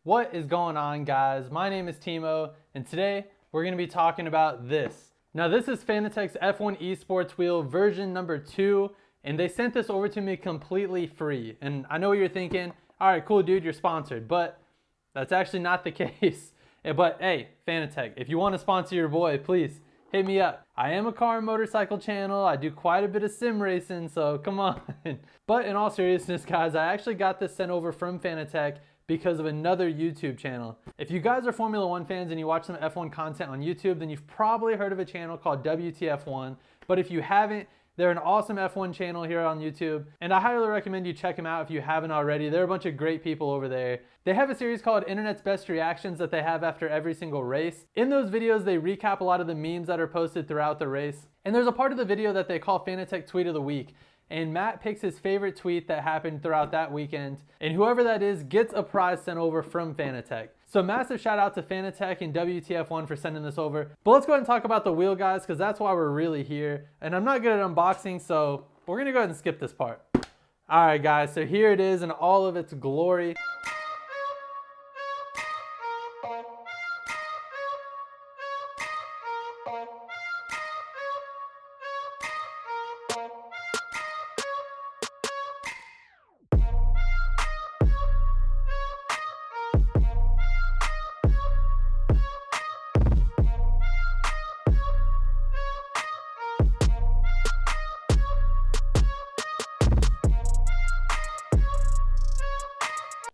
What is going on, guys? My name is Timo, and today we're going to be talking about this. Now, this is Fanatec's F1 Esports wheel version number 2, and they sent this over to me completely free. And I know what you're thinking, all right, cool, dude, you're sponsored, but that's actually not the case. But hey, Fanatec, if you want to sponsor your boy, please hit me up. I am a car and motorcycle channel. I do quite a bit of sim racing, so come on. But in all seriousness, guys, I actually got this sent over from Fanatec because of another YouTube channel. If you guys are Formula 1 fans and you watch some F1 content on YouTube, then you've probably heard of a channel called WTF1. But if you haven't, they're an awesome F1 channel here on YouTube, and I highly recommend you check them out if you haven't already. They're a bunch of great people over there. They have a series called Internet's Best Reactions that they have after every single race. In those videos, they recap a lot of the memes that are posted throughout the race. And there's a part of the video that they call Fanatec Tweet of the Week. And Matt picks his favorite tweet that happened throughout that weekend, and whoever that is gets a prize sent over from Fanatec. So massive shout out to Fanatec and WTF1 for sending this over. But let's go ahead and talk about the wheel, guys, because that's why we're really here. And I'm not good at unboxing, so we're gonna go ahead and skip this part. All right, guys, so here it is in all of its glory.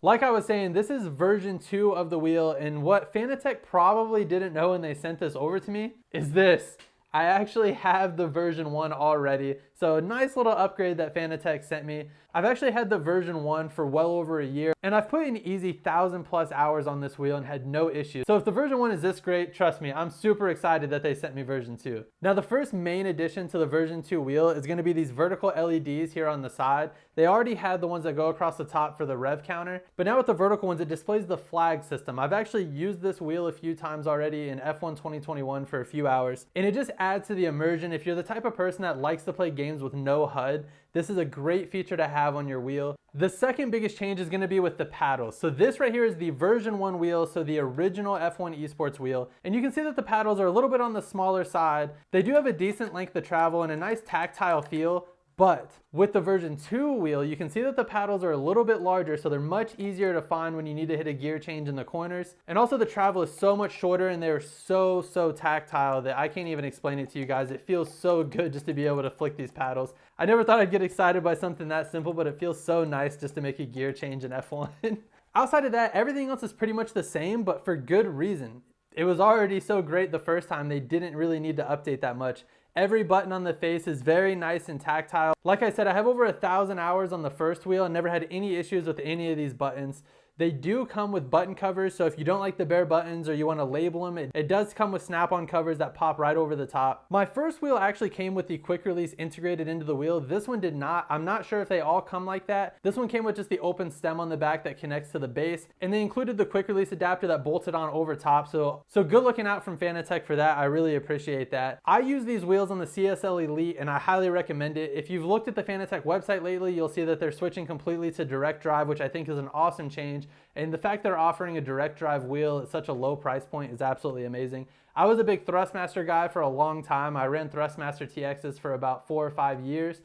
Like I was saying, this is version 2 of the wheel, and what Fanatec probably didn't know when they sent this over to me is this. I actually have the version 1 already, so a nice little upgrade that Fanatec sent me. I've actually had the version 1 for well over a year, and I've put in easy 1,000+ hours on this wheel and had no issues. So if the version 1 is this great, trust me, I'm super excited that they sent me version 2. Now, the first main addition to the version 2 wheel is going to be these vertical LEDs here on the side. They already had the ones that go across the top for the rev counter, but now with the vertical ones, it displays the flag system. I've actually used this wheel a few times already in F1 2021 for a few hours, and it just adds to the immersion. If you're the type of person that likes to play games with no HUD, this is a great feature to have on your wheel. The second biggest change is going to be with the paddles. So this right here is the version 1 wheel, so the original F1 Esports wheel. And you can see that the paddles are a little bit on the smaller side. They do have a decent length of travel and a nice tactile feel. But with the version 2 wheel, you can see that the paddles are a little bit larger, so they're much easier to find when you need to hit a gear change in the corners. And also the travel is so much shorter, and they're so tactile that I can't even explain it to you guys. It feels so good just to be able to flick these paddles. I never thought I'd get excited by something that simple, but it feels so nice just to make a gear change in F1. Outside of that, everything else is pretty much the same, but for good reason. It was already so great the first time, they didn't really need to update that much. Every button on the face is very nice and tactile. Like I said, I have over 1,000 hours on the first wheel and never had any issues with any of these buttons. They do come with button covers, so if you don't like the bare buttons or you want to label them, it does come with snap-on covers that pop right over the top. My first wheel actually came with the quick release integrated into the wheel. This one did not. I'm not sure if they all come like that. This one came with just the open stem on the back that connects to the base, and they included the quick release adapter that bolted on over top. So good looking out from Fanatec for that. I really appreciate that. I use these wheels on the CSL Elite, and I highly recommend it. If you've looked at the Fanatec website lately, you'll see that they're switching completely to direct drive, which I think is an awesome change. And the fact they're offering a direct drive wheel at such a low price point is absolutely amazing. I was a big Thrustmaster guy for a long time. I ran Thrustmaster TXs for about 4 or 5 years.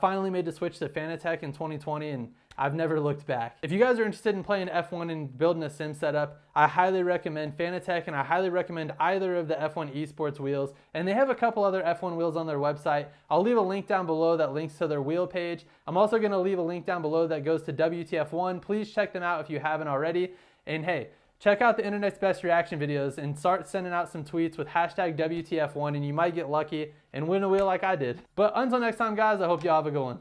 Finally made the switch to Fanatec in 2020, and I've never looked back. If you guys are interested in playing F1 and building a sim setup, I highly recommend Fanatec, and I highly recommend either of the F1 Esports wheels. And they have a couple other F1 wheels on their website. I'll leave a link down below that links to their wheel page. I'm also going to leave a link down below that goes to WTF1. Please check them out if you haven't already. And hey, check out the Internet's Best Reaction videos and start sending out some tweets with hashtag WTF1, and you might get lucky and win a wheel like I did. But until next time, guys, I hope you all have a good one.